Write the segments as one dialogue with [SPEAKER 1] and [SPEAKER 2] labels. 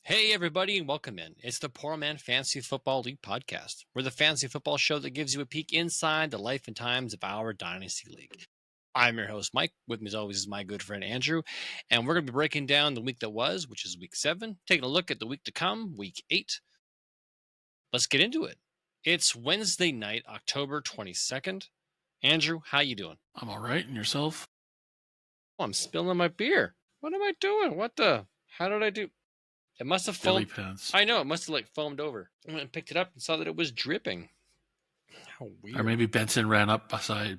[SPEAKER 1] Hey, everybody, and welcome in. It's the Poor Man Fantasy Football League podcast. We're the fantasy football show that gives you a peek inside the life and times of our Dynasty League. I'm your host, Mike. With me, as always, is my good friend, Andrew. And we're going to be breaking down the week that was, which is week 7, taking a look at the week to come, week 8. Let's get into it. It's Wednesday night, October 22nd. Andrew, how you doing?
[SPEAKER 2] I'm all right. And yourself?
[SPEAKER 1] Oh, I'm spilling my beer. What am I doing? How did I do? It must have
[SPEAKER 2] Billy
[SPEAKER 1] foamed.
[SPEAKER 2] pants.
[SPEAKER 1] I know, it must have foamed over. I went and picked it up and saw that it was dripping. How weird.
[SPEAKER 2] Or maybe Benson ran up beside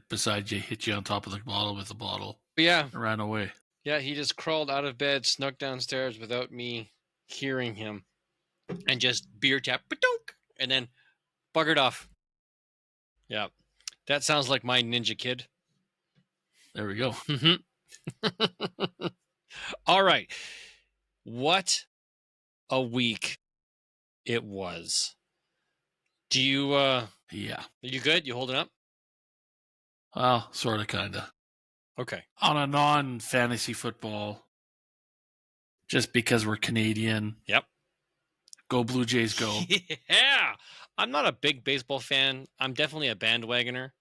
[SPEAKER 2] you, hit you on top of the bottle with the bottle,
[SPEAKER 1] Yeah.
[SPEAKER 2] and ran away.
[SPEAKER 1] Yeah, he just crawled out of bed, snuck downstairs without me hearing him, and just beer tap, and then buggered off. Yeah. That sounds like my ninja kid.
[SPEAKER 2] There we go.
[SPEAKER 1] All right. What a week it was. Do you
[SPEAKER 2] Yeah.
[SPEAKER 1] Are you good? You holding up?
[SPEAKER 2] Well, sort of, kind of.
[SPEAKER 1] Okay.
[SPEAKER 2] On a non-fantasy football, just because we're Canadian.
[SPEAKER 1] Yep.
[SPEAKER 2] Go Blue Jays, go.
[SPEAKER 1] Yeah. I'm not a big baseball fan. I'm definitely a bandwagoner.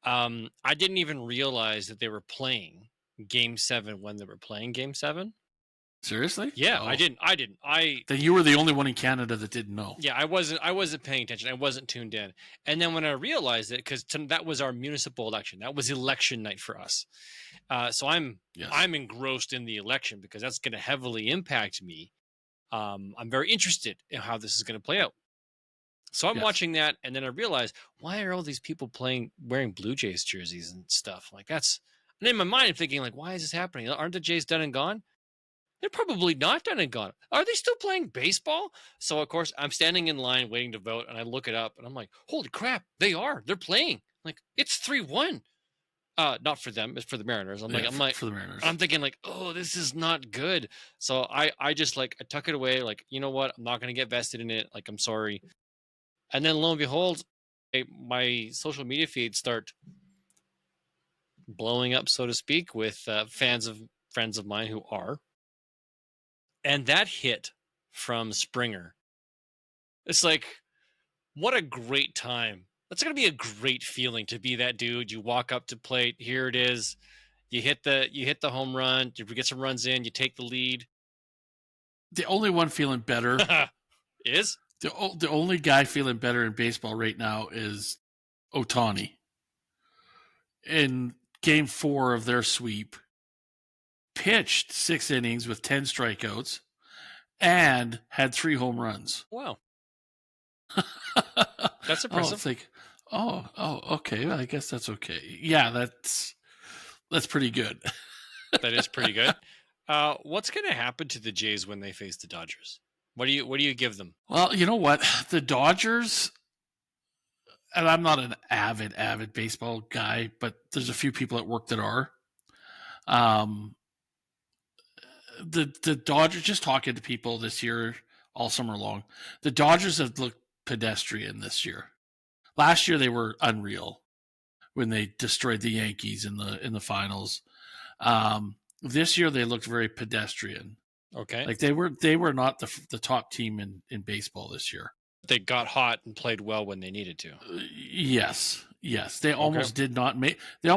[SPEAKER 1] I didn't even realize that they were playing Game 7 when they were playing Game 7.
[SPEAKER 2] Seriously?
[SPEAKER 1] Yeah,
[SPEAKER 2] Oh.
[SPEAKER 1] I didn't.
[SPEAKER 2] Then you were the only one in Canada that didn't know.
[SPEAKER 1] Yeah, I wasn't paying attention. I wasn't tuned in. And then when I realized it, because that was our municipal election, that was election night for us. So I'm engrossed in the election because that's going to heavily impact me. I'm very interested in how this is going to play out. So I'm watching that, and then I realize, why are all these people wearing Blue Jays jerseys and stuff? Like, that's, and in my mind, I'm thinking, like, why is this happening? Aren't the Jays done and gone? They're probably not done and gone. Are they still playing baseball? So, of course, I'm standing in line waiting to vote, and I look it up, and I'm like, holy crap, they are. They're playing. Like, it's 3-1. Not for them, it's for the Mariners. I'm like,
[SPEAKER 2] for the Mariners.
[SPEAKER 1] I'm thinking like, oh, this is not good. So I just I tuck it away. Like, you know what? I'm not going to get vested in it. Like, I'm sorry. And then lo and behold, my social media feeds start blowing up, so to speak, with friends of mine who are. And that hit from Springer. It's like, what a great time. That's going to be a great feeling to be that dude. You walk up to plate. Here it is. You hit the home run. You get some runs in. You take the lead.
[SPEAKER 2] The only one feeling better
[SPEAKER 1] is?
[SPEAKER 2] The only guy feeling better in baseball right now is Ohtani. In Game 4 of their sweep, pitched 6 innings with 10 strikeouts and had 3 home runs.
[SPEAKER 1] Wow. That's impressive.
[SPEAKER 2] It's like, okay. I guess that's okay. Yeah, that's pretty good.
[SPEAKER 1] That is pretty good. What's going to happen to the Jays when they face the Dodgers? What do you give them?
[SPEAKER 2] Well, you know what? The Dodgers, and I'm not an avid baseball guy, but there's a few people at work that are. The Dodgers, just talking to people this year all summer long, the Dodgers have looked pedestrian this year. Last year they were unreal when they destroyed the Yankees in the finals. This year they looked very pedestrian.
[SPEAKER 1] Okay.
[SPEAKER 2] Like they were not the top team in baseball this year.
[SPEAKER 1] They got hot and played well when they needed to.
[SPEAKER 2] Yes. They almost did not make the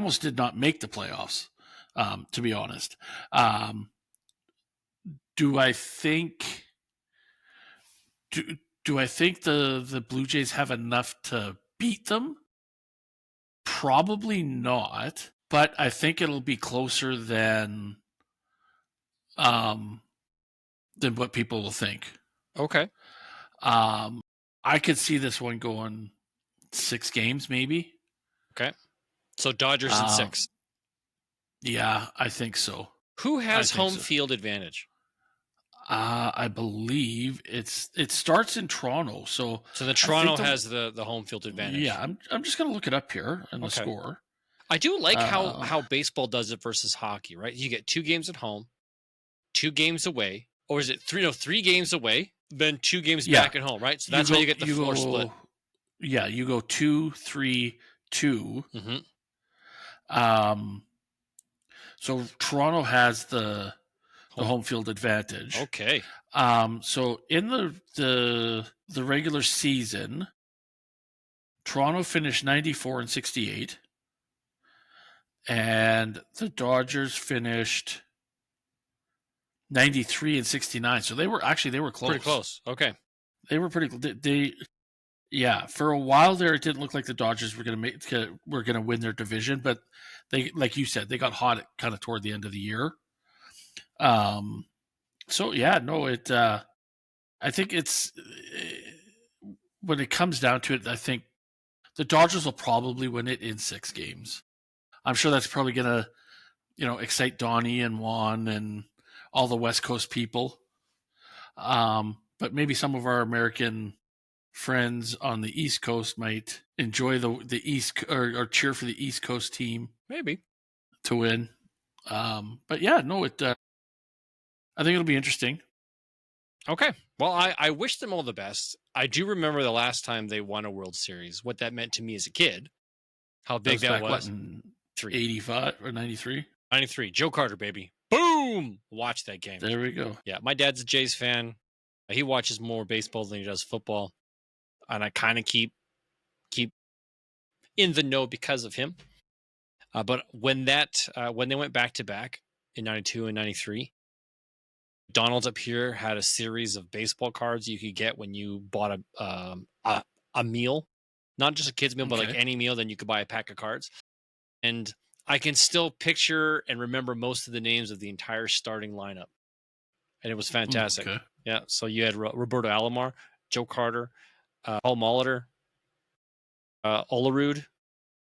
[SPEAKER 2] playoffs. To be honest, do I think the Blue Jays have enough to beat them? Probably not, but I think it'll be closer than what people will think.
[SPEAKER 1] Okay.
[SPEAKER 2] I could see this one going 6 games, maybe.
[SPEAKER 1] Okay. So Dodgers in 6.
[SPEAKER 2] Yeah, I think so.
[SPEAKER 1] Who has home field advantage?
[SPEAKER 2] I believe it starts in Toronto. So
[SPEAKER 1] the Toronto has the home field advantage.
[SPEAKER 2] Yeah, I'm just going to look it up here and the score.
[SPEAKER 1] I do like how baseball does it versus hockey, right? You get 2 games at home, 2 games away, or is it 3 games away, then 2 games back at home, right? So that's how you get the 4 split.
[SPEAKER 2] Yeah, you go 2, 3, 2.
[SPEAKER 1] Mm-hmm.
[SPEAKER 2] So Toronto has the the home field advantage.
[SPEAKER 1] Okay.
[SPEAKER 2] So in the regular season, Toronto finished 94-68, and the Dodgers finished 93-69. So they were close.
[SPEAKER 1] Pretty close. Okay.
[SPEAKER 2] They were pretty. Yeah, for a while there, it didn't look like the Dodgers were going to win their division, but they, like you said, they got hot kind of toward the end of the year. So yeah, no, I think it's when it comes down to it, I think the Dodgers will probably win it in 6 games. I'm sure that's probably going to, excite Donnie and Juan and all the West Coast people. But maybe some of our American friends on the East Coast might enjoy the East or cheer for the East Coast team,
[SPEAKER 1] maybe,
[SPEAKER 2] to win. But yeah, no, I think it'll be interesting.
[SPEAKER 1] Okay. Well, I wish them all the best. I do remember the last time they won a World Series, what that meant to me as a kid, how big that was.
[SPEAKER 2] 85 or 93?
[SPEAKER 1] 93. Joe Carter, baby. Boom! Watch that game.
[SPEAKER 2] There we go.
[SPEAKER 1] Yeah, my dad's a Jays fan. He watches more baseball than he does football. And I kind of keep in the know because of him. But when they went back to back in 92 and 93, Donald's up here had a series of baseball cards you could get when you bought a meal, not just a kid's meal, but like any meal. Then you could buy a pack of cards, and I can still picture and remember most of the names of the entire starting lineup, and it was fantastic.
[SPEAKER 2] Okay.
[SPEAKER 1] Yeah, so you had Roberto Alomar, Joe Carter, Paul Molitor, Olerud.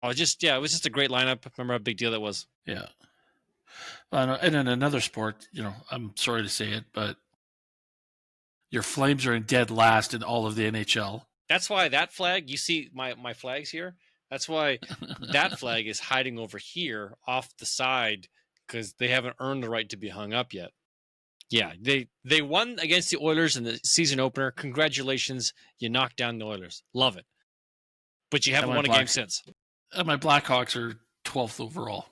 [SPEAKER 1] It was just a great lineup. I remember how big deal that was.
[SPEAKER 2] Yeah. And in another sport, I'm sorry to say it, but your Flames are in dead last in all of the NHL.
[SPEAKER 1] That's why that flag, you see my flags here? That's why that flag is hiding over here off the side, because they haven't earned the right to be hung up yet. Yeah, they won against the Oilers in the season opener. Congratulations, you knocked down the Oilers. Love it. But you haven't won a game since.
[SPEAKER 2] And my Blackhawks are 12th overall.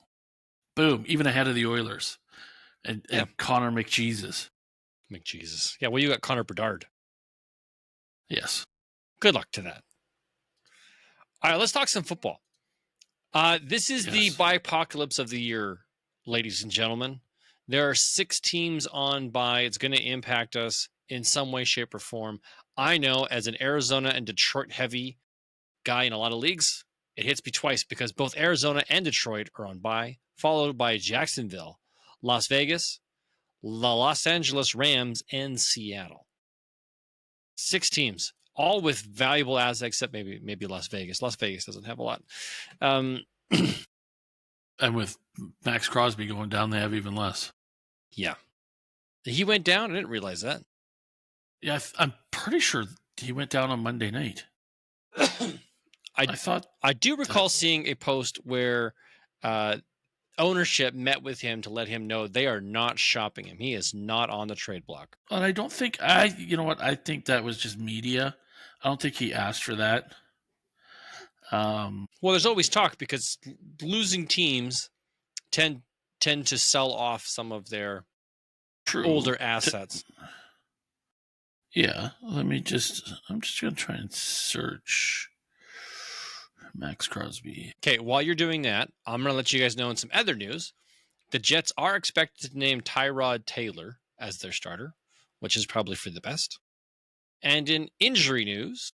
[SPEAKER 2] Boom, even ahead of the Oilers. And Connor McJesus.
[SPEAKER 1] Yeah, well, you got Connor Bedard.
[SPEAKER 2] Yes.
[SPEAKER 1] Good luck to that. All right, let's talk some football. This is the bye-pocolips of the year, ladies and gentlemen. There are 6 teams on bye. It's going to impact us in some way, shape, or form. I know as an Arizona and Detroit heavy guy in a lot of leagues, it hits me twice because both Arizona and Detroit are on bye, followed by Jacksonville, Las Vegas, the Los Angeles Rams, and Seattle. 6 teams, all with valuable assets, except maybe Las Vegas. Las Vegas doesn't have a lot.
[SPEAKER 2] And with Max Crosby going down, they have even less.
[SPEAKER 1] Yeah. He went down? I didn't realize that.
[SPEAKER 2] Yeah, I'm pretty sure he went down on Monday night.
[SPEAKER 1] I do recall seeing a post where ownership met with him to let him know they are not shopping him. He is not on the trade block.
[SPEAKER 2] And I don't think you know what? I think that was just media. I don't think he asked for that.
[SPEAKER 1] Well, there's always talk because losing teams tend to sell off some of their older assets.
[SPEAKER 2] Yeah, I'm just going to try and search Max Crosby.
[SPEAKER 1] Okay, while you're doing that, I'm going to let you guys know in some other news. The Jets are expected to name Tyrod Taylor as their starter, which is probably for the best. And in injury news...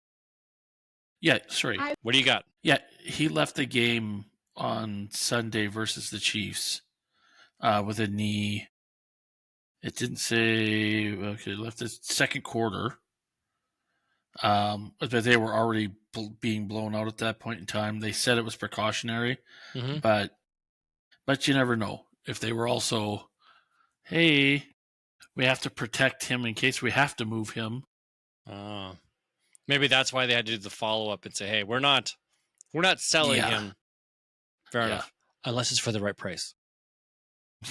[SPEAKER 2] Yeah, sorry.
[SPEAKER 1] What do you got?
[SPEAKER 2] Yeah, he left the game on Sunday versus the Chiefs with a knee. It didn't say... Okay, left the second quarter. But they were already being blown out at that point in time. They said it was precautionary, but you never know. If they were also, hey, we have to protect him in case we have to move him.
[SPEAKER 1] Maybe that's why they had to do the follow-up and say, hey, we're not selling him. Fair enough. Unless it's for the right price.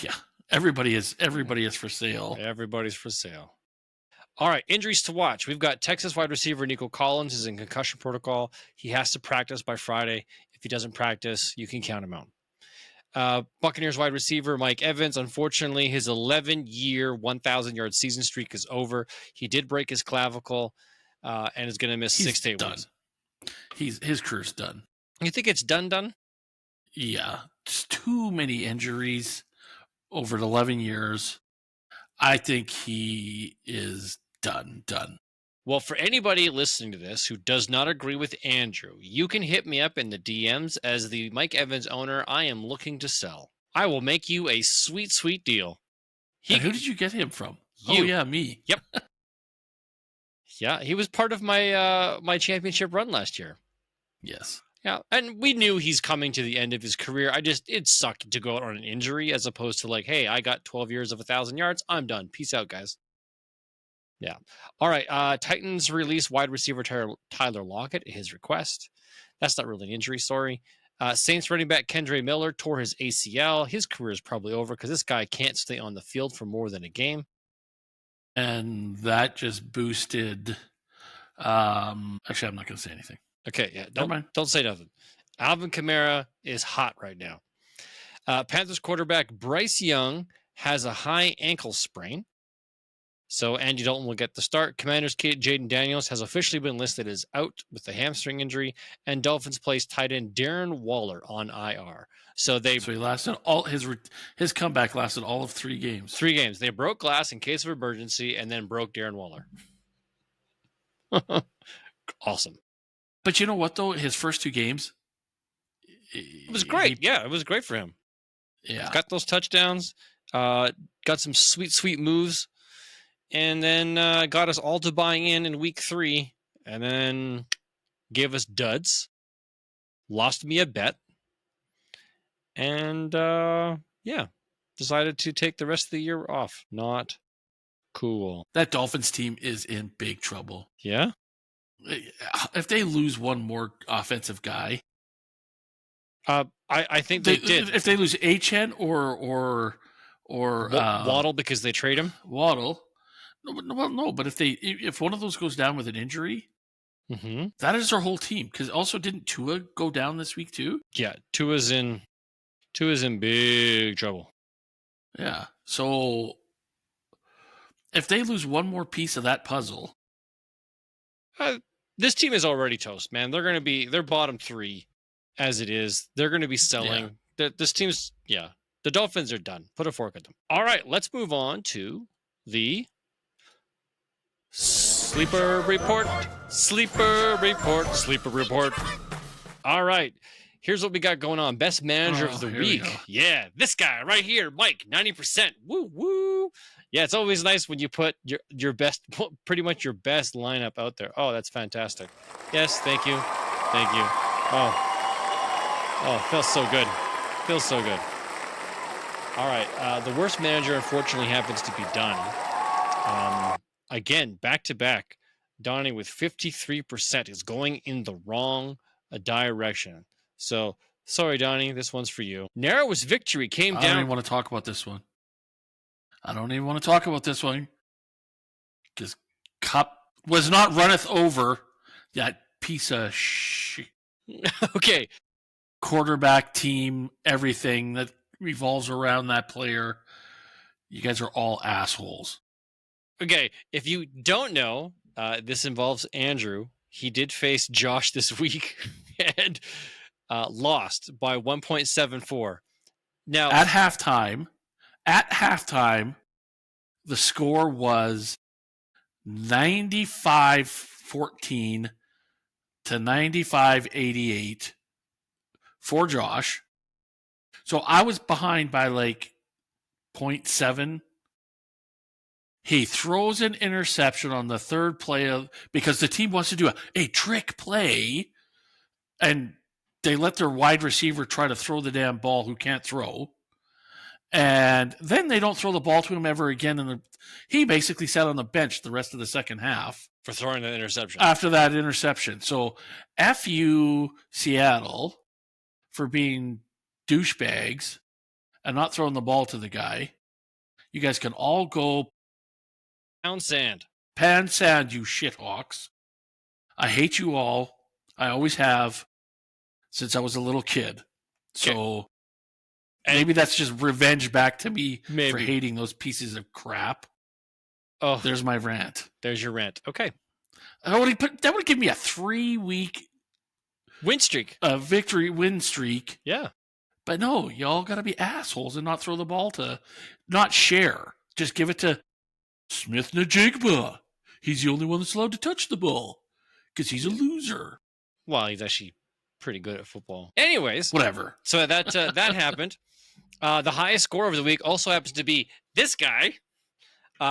[SPEAKER 2] Yeah. Everybody is for sale.
[SPEAKER 1] Everybody's for sale. All right, injuries to watch. We've got Texas wide receiver Nico Collins is in concussion protocol. He has to practice by Friday. If he doesn't practice, you can count him out. Buccaneers wide receiver Mike Evans. Unfortunately, his 11-year, 1,000-yard season streak is over. He did break his clavicle and is going to miss 6 to 8 weeks.
[SPEAKER 2] His career's done.
[SPEAKER 1] You think it's done?
[SPEAKER 2] Yeah. Just too many injuries over 11 years. I think he is done.
[SPEAKER 1] Well, for anybody listening to this who does not agree with Andrew, you can hit me up in the DMs. As the Mike Evans owner, I am looking to sell. I will make you a sweet, sweet deal.
[SPEAKER 2] And who did you get him from?
[SPEAKER 1] You.
[SPEAKER 2] Oh, yeah, me.
[SPEAKER 1] Yep. Yeah, he was part of my my championship run last year.
[SPEAKER 2] Yes.
[SPEAKER 1] Yeah, and we knew he's coming to the end of his career. It sucked to go out on an injury as opposed to like, hey, I got 12 years of 1,000 yards. I'm done. Peace out, guys. Yeah. All right. Titans release wide receiver Tyler Lockett at his request. That's not really an injury, sorry. Saints running back Kendre Miller tore his ACL. His career is probably over because this guy can't stay on the field for more than a game.
[SPEAKER 2] And that just boosted. Actually, I'm not going to say anything.
[SPEAKER 1] Okay, yeah. Don't say nothing. Alvin Kamara is hot right now. Panthers quarterback Bryce Young has a high ankle sprain. So Andy Dalton will get the start. Commanders' Jaden Daniels has officially been listed as out with a hamstring injury, and Dolphins placed tight end Darren Waller on IR. So he
[SPEAKER 2] lasted all his comeback lasted all of 3 games.
[SPEAKER 1] 3 games. They broke glass in case of emergency, and then broke Darren Waller. Awesome.
[SPEAKER 2] But you know what though? His first 2 games,
[SPEAKER 1] it was great. It was great for him.
[SPEAKER 2] Yeah,
[SPEAKER 1] he's got those touchdowns. Got some sweet, sweet moves. And then got us all to buy in week 3, and then gave us duds, lost me a bet, and decided to take the rest of the year off. Not cool.
[SPEAKER 2] That Dolphins team is in big trouble.
[SPEAKER 1] Yeah?
[SPEAKER 2] If they lose one more offensive guy,
[SPEAKER 1] I think they did.
[SPEAKER 2] If they lose Achane or
[SPEAKER 1] Waddle because they trade him.
[SPEAKER 2] Waddle. No. But if one of those goes down with an injury, that is their whole team. Because also, didn't Tua go down this week too?
[SPEAKER 1] Yeah, Tua's in big trouble.
[SPEAKER 2] Yeah. So if they lose one more piece of that puzzle,
[SPEAKER 1] this team is already toast, man. They're bottom 3 as it is. They're going to be selling. Yeah. This team's the Dolphins are done. Put a fork at them. All right, let's move on to the Sleeper report. All right. Here's what we got going on. Best manager of the week. Yeah, this guy right here, Mike, 90%. Woo, woo. Yeah, it's always nice when you put your best, pretty much your best lineup out there. Oh, that's fantastic. Yes, thank you. Oh, feels so good. All right. The worst manager, unfortunately, happens to be Donnie. Again, back-to-back, Donnie with 53% is going in the wrong direction. So, sorry, Donnie, this one's for you. Narrowest victory came down.
[SPEAKER 2] I don't even want to talk about this one. Because Cup was not runneth over that piece of shit.
[SPEAKER 1] Okay.
[SPEAKER 2] Quarterback team, everything that revolves around that player. You guys are all assholes.
[SPEAKER 1] Okay, if you don't know, this involves Andrew. He did face Josh this week and lost by 1.74. Now,
[SPEAKER 2] at halftime, the score was 95-14 to 95-88 for Josh. So I was behind by like 0.7. He throws an interception on the third play because the team wants to do a trick play, and they let their wide receiver try to throw the damn ball who can't throw. And then they don't throw the ball to him ever again. And he basically sat on the bench the rest of the second half.
[SPEAKER 1] For throwing that interception.
[SPEAKER 2] After that interception. So, F you, Seattle, for being douchebags and not throwing the ball to the guy. You guys can all go
[SPEAKER 1] pound sand,
[SPEAKER 2] you shithawks. I hate you all. I always have since I was a little kid. So, Maybe that's just revenge back to me
[SPEAKER 1] Maybe.
[SPEAKER 2] for hating those pieces of crap.
[SPEAKER 1] Oh,
[SPEAKER 2] there's my rant.
[SPEAKER 1] There's your rant. Okay.
[SPEAKER 2] That would give me a 3-week
[SPEAKER 1] win streak.
[SPEAKER 2] A victory win streak.
[SPEAKER 1] Yeah.
[SPEAKER 2] But no, y'all got to be assholes and not throw the ball to, not share. Just give it to Smith Najigba. He's the only one that's allowed to touch the ball because he's a loser.
[SPEAKER 1] Well, he's actually pretty good at football. Anyways.
[SPEAKER 2] Whatever.
[SPEAKER 1] So that happened. The highest score of the week also happens to be this guy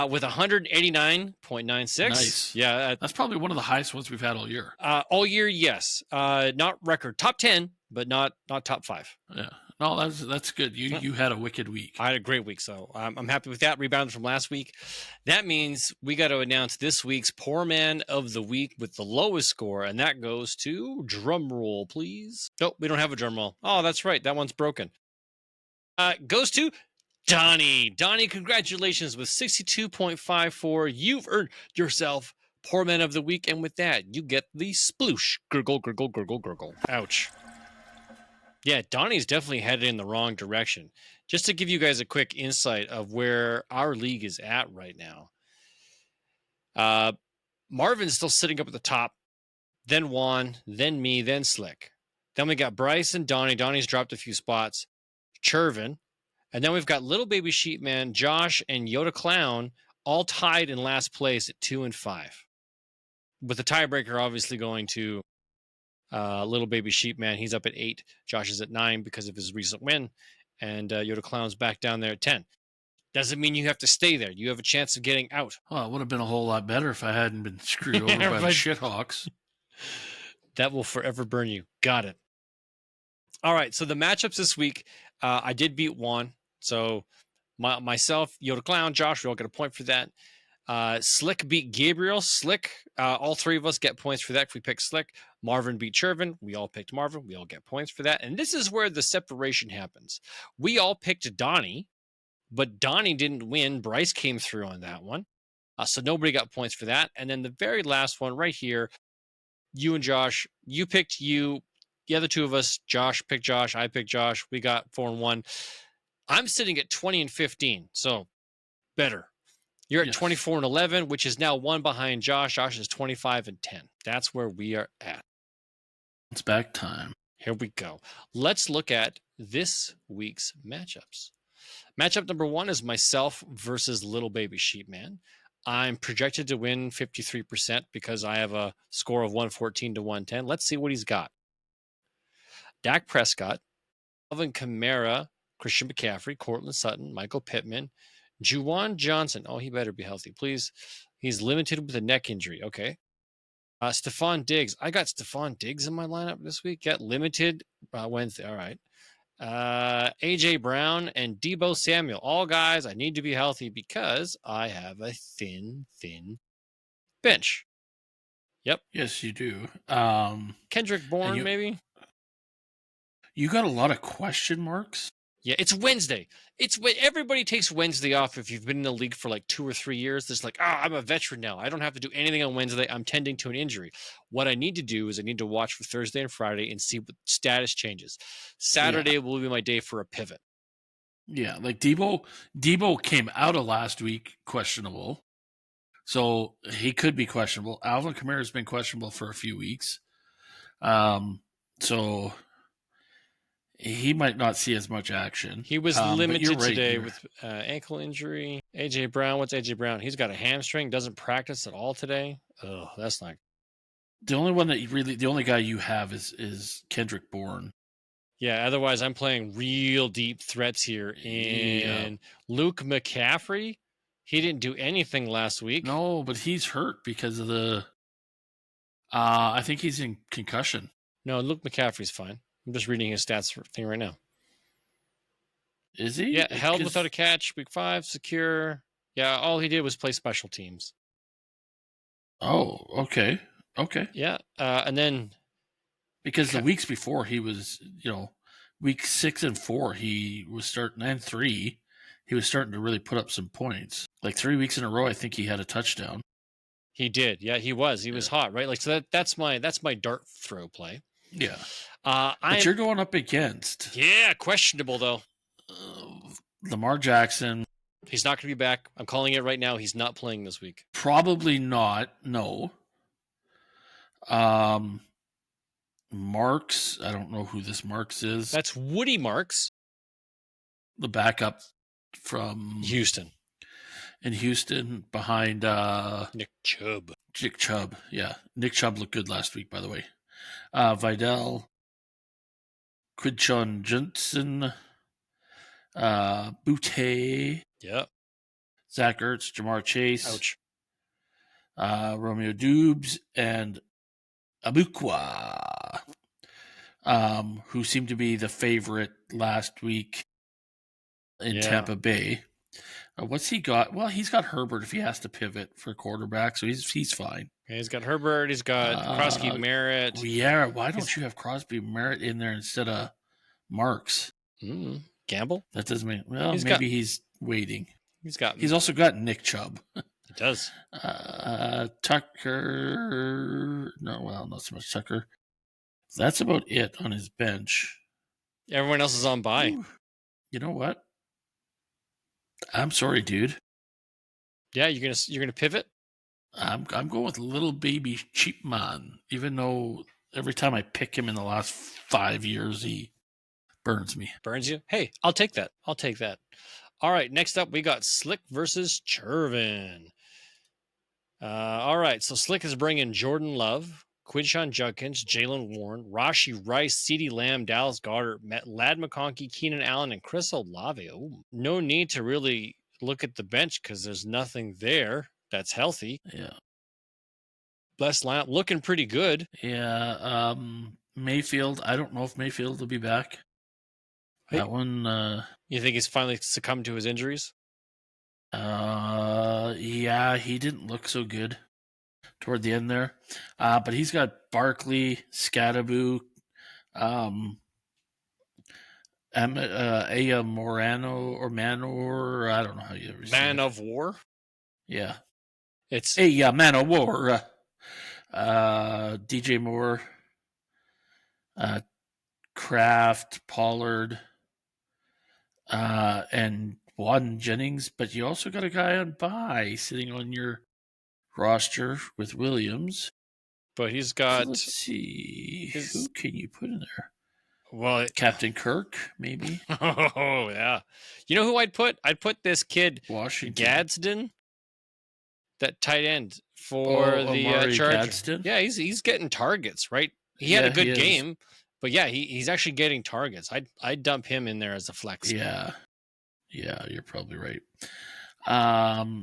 [SPEAKER 1] with 189.96.
[SPEAKER 2] Nice.
[SPEAKER 1] Yeah.
[SPEAKER 2] That's probably one of the highest ones we've had all year.
[SPEAKER 1] All year, yes. Not record. Top 10, but not top 5.
[SPEAKER 2] Yeah. No, that's good. You had a wicked week.
[SPEAKER 1] I had a great week, so I'm happy with that. Rebounded from last week. That means we got to announce this week's Poor Man of the Week with the lowest score, and that goes to, drum roll, please. Nope, we don't have a drum roll. Oh, that's right. That one's broken. Goes to Donnie. Donnie, congratulations with 62.54. You've earned yourself Poor Man of the Week, and with that, you get the sploosh. Gurgle, gurgle, gurgle, gurgle. Ouch. Yeah, Donnie's definitely headed in the wrong direction. Just to give you guys a quick insight of where our league is at right now. Marvin's still sitting up at the top, then Juan, then me, then Slick. Then we got Bryce and Donnie. Donnie's dropped a few spots. Chervin. And then we've got Little Baby Sheepman, Josh, and Yoda Clown all tied in last place at 2 and 5. With the tiebreaker obviously going to Little Baby Sheepman. He's up at 8. Josh is at 9 because of his recent win. And Yoda Clown's back down there at 10. Doesn't mean you have to stay there. You have a chance of getting out.
[SPEAKER 2] Well, it would have been a whole lot better if I hadn't been screwed over by the shithawks.
[SPEAKER 1] That will forever burn you. Got it. All right, so the matchups this week, I did beat Juan. So myself, Yoda Clown, Josh, we all get a point for that. Slick beat Gabriel. Slick, all three of us get points for that if we pick Slick. Marvin beat Chervin. We all picked Marvin. We all get points for that. And this is where the separation happens. We all picked Donnie, but Donnie didn't win. Bryce came through on that one. So nobody got points for that. And then the very last one right here, you and Josh, you picked you. The other two of us, Josh picked Josh. I picked Josh. We got 4 and 1. I'm sitting at 20 and 15. So better. You're at 24 and 11, which is now 1 behind Josh. Josh is 25 and 10. That's where we are at.
[SPEAKER 2] It's back time.
[SPEAKER 1] Here we go. Let's look at this week's matchups. Matchup number 1 is myself versus Little Baby Sheepman. I'm projected to win 53% because I have a score of 114 to 110. Let's see what he's got. Dak Prescott, Alvin Kamara, Christian McCaffrey, Cortland Sutton, Michael Pittman, Juwan Johnson. Oh, he better be healthy, please. He's limited with a neck injury. Okay. Stephon Diggs. I got Stephon Diggs in my lineup this week. Got limited Wednesday. All right. AJ Brown and Debo Samuel. All guys, I need to be healthy because I have a thin bench. Yep.
[SPEAKER 2] Yes, you do.
[SPEAKER 1] Kendrick Bourne, maybe.
[SPEAKER 2] You got a lot of question marks.
[SPEAKER 1] Yeah, it's Wednesday. Everybody takes Wednesday off if you've been in the league for like 2 or 3 years. It's like, I'm a veteran now. I don't have to do anything on Wednesday. I'm tending to an injury. What I need to do is I need to watch for Thursday and Friday and see what status changes. Saturday will be my day for a pivot.
[SPEAKER 2] Yeah, like Debo came out of last week questionable. So he could be questionable. Alvin Kamara has been questionable for a few weeks. So he might not see as much action.
[SPEAKER 1] He was limited today with ankle injury. AJ Brown, what's AJ Brown? He's got a hamstring, doesn't practice at all today. Oh, that's not.
[SPEAKER 2] The only guy you have is Kendrick Bourne.
[SPEAKER 1] Yeah, otherwise I'm playing real deep threats here. And Luke McCaffrey, he didn't do anything last week.
[SPEAKER 2] No, but he's hurt because of the I think he's in concussion.
[SPEAKER 1] No, Luke McCaffrey's fine. I'm just reading his stats thing right now.
[SPEAKER 2] Is he?
[SPEAKER 1] Yeah, held without a catch, week 5, secure. Yeah, all he did was play special teams.
[SPEAKER 2] Oh, okay.
[SPEAKER 1] Yeah, and then
[SPEAKER 2] because the weeks before he was, week 6 and 4 he was starting, and 3 he was starting to really put up some points. Like 3 weeks in a row, I think he had a touchdown.
[SPEAKER 1] He did. Yeah, he was. He was hot, right? Like so that's my dart throw play.
[SPEAKER 2] Yeah. But you're going up against.
[SPEAKER 1] Yeah, questionable though.
[SPEAKER 2] Lamar Jackson.
[SPEAKER 1] He's not going to be back. I'm calling it right now. He's not playing this week.
[SPEAKER 2] Probably not. No. Marks. I don't know who this Marks is.
[SPEAKER 1] That's Woody Marks.
[SPEAKER 2] The backup from
[SPEAKER 1] Houston.
[SPEAKER 2] In Houston behind
[SPEAKER 1] Nick Chubb.
[SPEAKER 2] Nick Chubb. Yeah. Nick Chubb looked good last week, by the way. Vidal. Quidchon Johnson. Boutte.
[SPEAKER 1] Yep.
[SPEAKER 2] Zach Ertz, Jamar Chase.
[SPEAKER 1] Ouch.
[SPEAKER 2] Romeo Dubes and Abukwa, who seemed to be the favorite last week in Tampa Bay. What's he got? Well, he's got Herbert if he has to pivot for quarterback, so he's fine.
[SPEAKER 1] Yeah, he's got Herbert. He's got Crosby Merritt.
[SPEAKER 2] Yeah, why don't you have Crosby Merritt in there instead of Marks?
[SPEAKER 1] Gamble?
[SPEAKER 2] That doesn't mean. Well, he's waiting. He's also got Nick Chubb.
[SPEAKER 1] He does.
[SPEAKER 2] Tucker. No, well, not so much Tucker. That's about it on his bench.
[SPEAKER 1] Everyone else is on bye.
[SPEAKER 2] Ooh. You know what? I'm sorry, dude.
[SPEAKER 1] Yeah, you're gonna pivot?
[SPEAKER 2] I'm going with little baby cheap man, even though every time I pick him in the last 5 years, he burns me.
[SPEAKER 1] Burns you? Hey, I'll take that. All right, next up we got Slick versus Chervin. All right, so Slick is bringing Jordan Love, Quinshon Judkins, Jalen Warren, Rashi Rice, CeeDee Lamb, Dallas Goedert, Lad McConkey, Keenan Allen, and Chris Olave. Ooh, no need to really look at the bench because there's nothing there that's healthy.
[SPEAKER 2] Yeah.
[SPEAKER 1] Blessed lineup, looking pretty good.
[SPEAKER 2] Yeah. Mayfield, I don't know if Mayfield will be back.
[SPEAKER 1] Hey,
[SPEAKER 2] that one.
[SPEAKER 1] You think he's finally succumbed to his injuries?
[SPEAKER 2] Yeah, he didn't look so good toward the end there. But he's got Barkley, Scadaboo, Aya Morano or Manor. I don't know how you ever say
[SPEAKER 1] Man of War?
[SPEAKER 2] Yeah.
[SPEAKER 1] It's
[SPEAKER 2] Man of War. DJ Moore, Kraft, Pollard, and Juan Jennings, but you also got a guy on bye sitting on your roster with Williams.
[SPEAKER 1] But he's got.
[SPEAKER 2] So let's see. Who can you put in there?
[SPEAKER 1] Well,
[SPEAKER 2] Captain Kirk, maybe.
[SPEAKER 1] Oh yeah. You know who I'd put? I'd put this kid
[SPEAKER 2] Washington
[SPEAKER 1] Gadsden, that tight end for the Chargers.
[SPEAKER 2] Gadsden?
[SPEAKER 1] Yeah, he's getting targets, right? He had a good game, but yeah, he's actually getting targets. I'd dump him in there as a flex.
[SPEAKER 2] Yeah, you're probably right.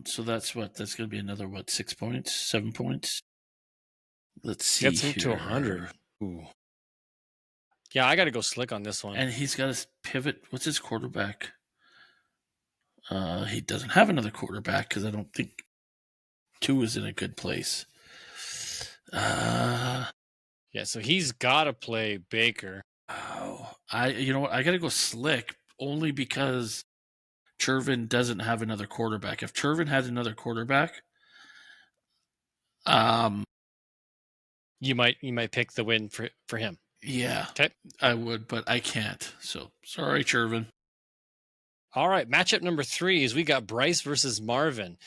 [SPEAKER 2] So that's going to be another 6 points, 7 points. Let's see.
[SPEAKER 1] Gets him to 100. Ooh. Yeah, I got to go Slick on this one.
[SPEAKER 2] And he's got to pivot. What's his quarterback? He doesn't have another quarterback because I don't think 2 is in a good place.
[SPEAKER 1] Yeah, so he's got to play Baker.
[SPEAKER 2] Oh, you know what? I got to go Slick only because Chervin doesn't have another quarterback. If Chervin had another quarterback,
[SPEAKER 1] you might pick the win for him.
[SPEAKER 2] Yeah,
[SPEAKER 1] okay,
[SPEAKER 2] I would, but I can't. So sorry, Chervin.
[SPEAKER 1] All right, matchup number 3 is we got Bryce versus Marvin.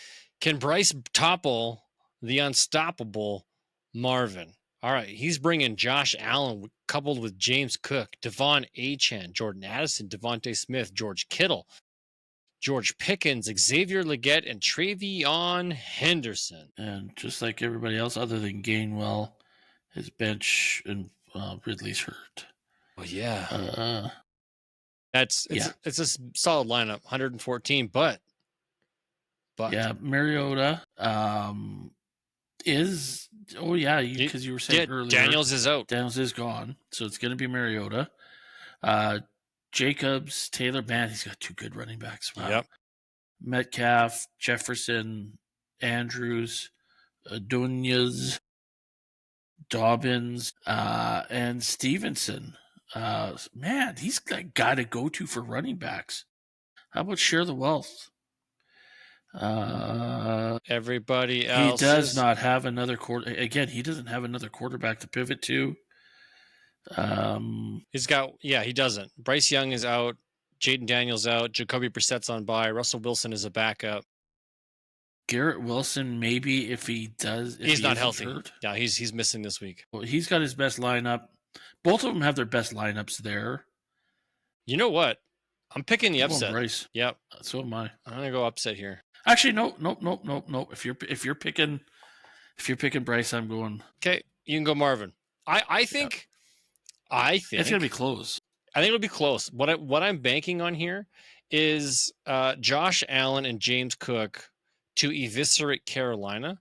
[SPEAKER 1] Can Bryce topple the unstoppable Marvin? All right, he's bringing Josh Allen coupled with James Cook, Devon Achane, Jordan Addison, Devontae Smith, George Kittle, George Pickens, Xavier Legette, and Travion Henderson.
[SPEAKER 2] And just like everybody else other than Gainwell, his bench and Ridley's hurt.
[SPEAKER 1] Oh, yeah. It's a solid lineup, 114, but
[SPEAKER 2] yeah, Mariota is because you were saying earlier
[SPEAKER 1] Daniels is out.
[SPEAKER 2] Daniels is gone, so it's going to be Mariota. Jacobs, Taylor, man, he's got 2 good running backs. Wow.
[SPEAKER 1] Yep.
[SPEAKER 2] Metcalf, Jefferson, Andrews, Dunyas, Dobbins, and Stevenson. Man, he's got to go to for running backs. How about share the wealth?
[SPEAKER 1] Everybody else.
[SPEAKER 2] He does not have another Again, he doesn't have another quarterback to pivot to.
[SPEAKER 1] He doesn't. Bryce Young is out. Jaden Daniels out. Jacoby Brissett's on bye. Russell Wilson is a backup.
[SPEAKER 2] Garrett Wilson, maybe if he does. If
[SPEAKER 1] he's
[SPEAKER 2] he
[SPEAKER 1] not
[SPEAKER 2] isn't
[SPEAKER 1] healthy.
[SPEAKER 2] Hurt.
[SPEAKER 1] Yeah, he's missing this week.
[SPEAKER 2] Well, he's got his best lineup. Both of them have their best lineups there.
[SPEAKER 1] You know what? I'm picking the upset.
[SPEAKER 2] Bryce.
[SPEAKER 1] Yep.
[SPEAKER 2] So am I.
[SPEAKER 1] I'm gonna go upset here.
[SPEAKER 2] Actually, nope. If you're picking Bryce, I'm going.
[SPEAKER 1] Okay, you can go Marvin. I think
[SPEAKER 2] it's gonna be close.
[SPEAKER 1] I think it'll be close. What I'm banking on here is Josh Allen and James Cook to eviscerate Carolina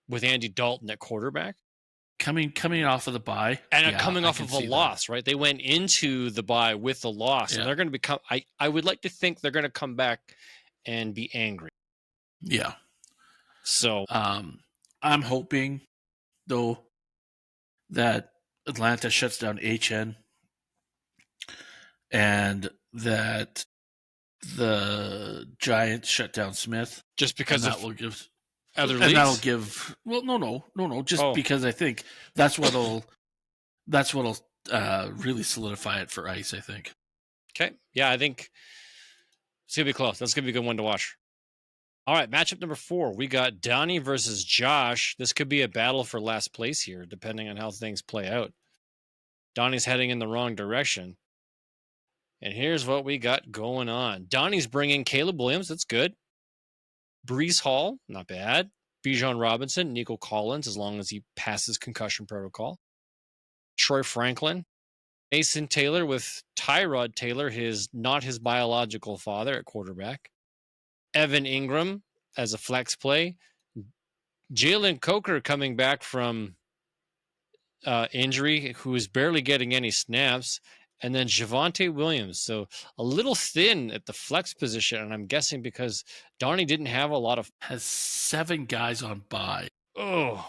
[SPEAKER 1] with Andy Dalton at quarterback.
[SPEAKER 2] Coming off of the bye.
[SPEAKER 1] And coming off of a loss, right? They went into the bye with the loss, and they're going to become I would like to think they're going to come back and be angry.
[SPEAKER 2] Yeah.
[SPEAKER 1] So
[SPEAKER 2] I'm hoping, though, that Atlanta shuts down HN and that the Giants shut down Smith.
[SPEAKER 1] Just because
[SPEAKER 2] that will give
[SPEAKER 1] other
[SPEAKER 2] and
[SPEAKER 1] leagues?
[SPEAKER 2] That'll give no. Just because I think that's what'll really solidify it for Ice. I think.
[SPEAKER 1] Okay, yeah, I think it's gonna be close. That's gonna be a good one to watch. All right, matchup number 4. We got Donnie versus Josh. This could be a battle for last place here, depending on how things play out. Donnie's heading in the wrong direction. And here's what we got going on. Donnie's bringing Caleb Williams. That's good. Breece Hall, not bad. Bijan Robinson, Nico Collins, as long as he passes concussion protocol. Troy Franklin. Mason Taylor with Tyrod Taylor, not his biological father at quarterback. Evan Ingram as a flex play. Jalen Coker coming back from injury, who is barely getting any snaps. And then Javonte Williams. So a little thin at the flex position. And I'm guessing because Donnie didn't have a lot of...
[SPEAKER 2] Has 7 guys on bye.
[SPEAKER 1] Oh.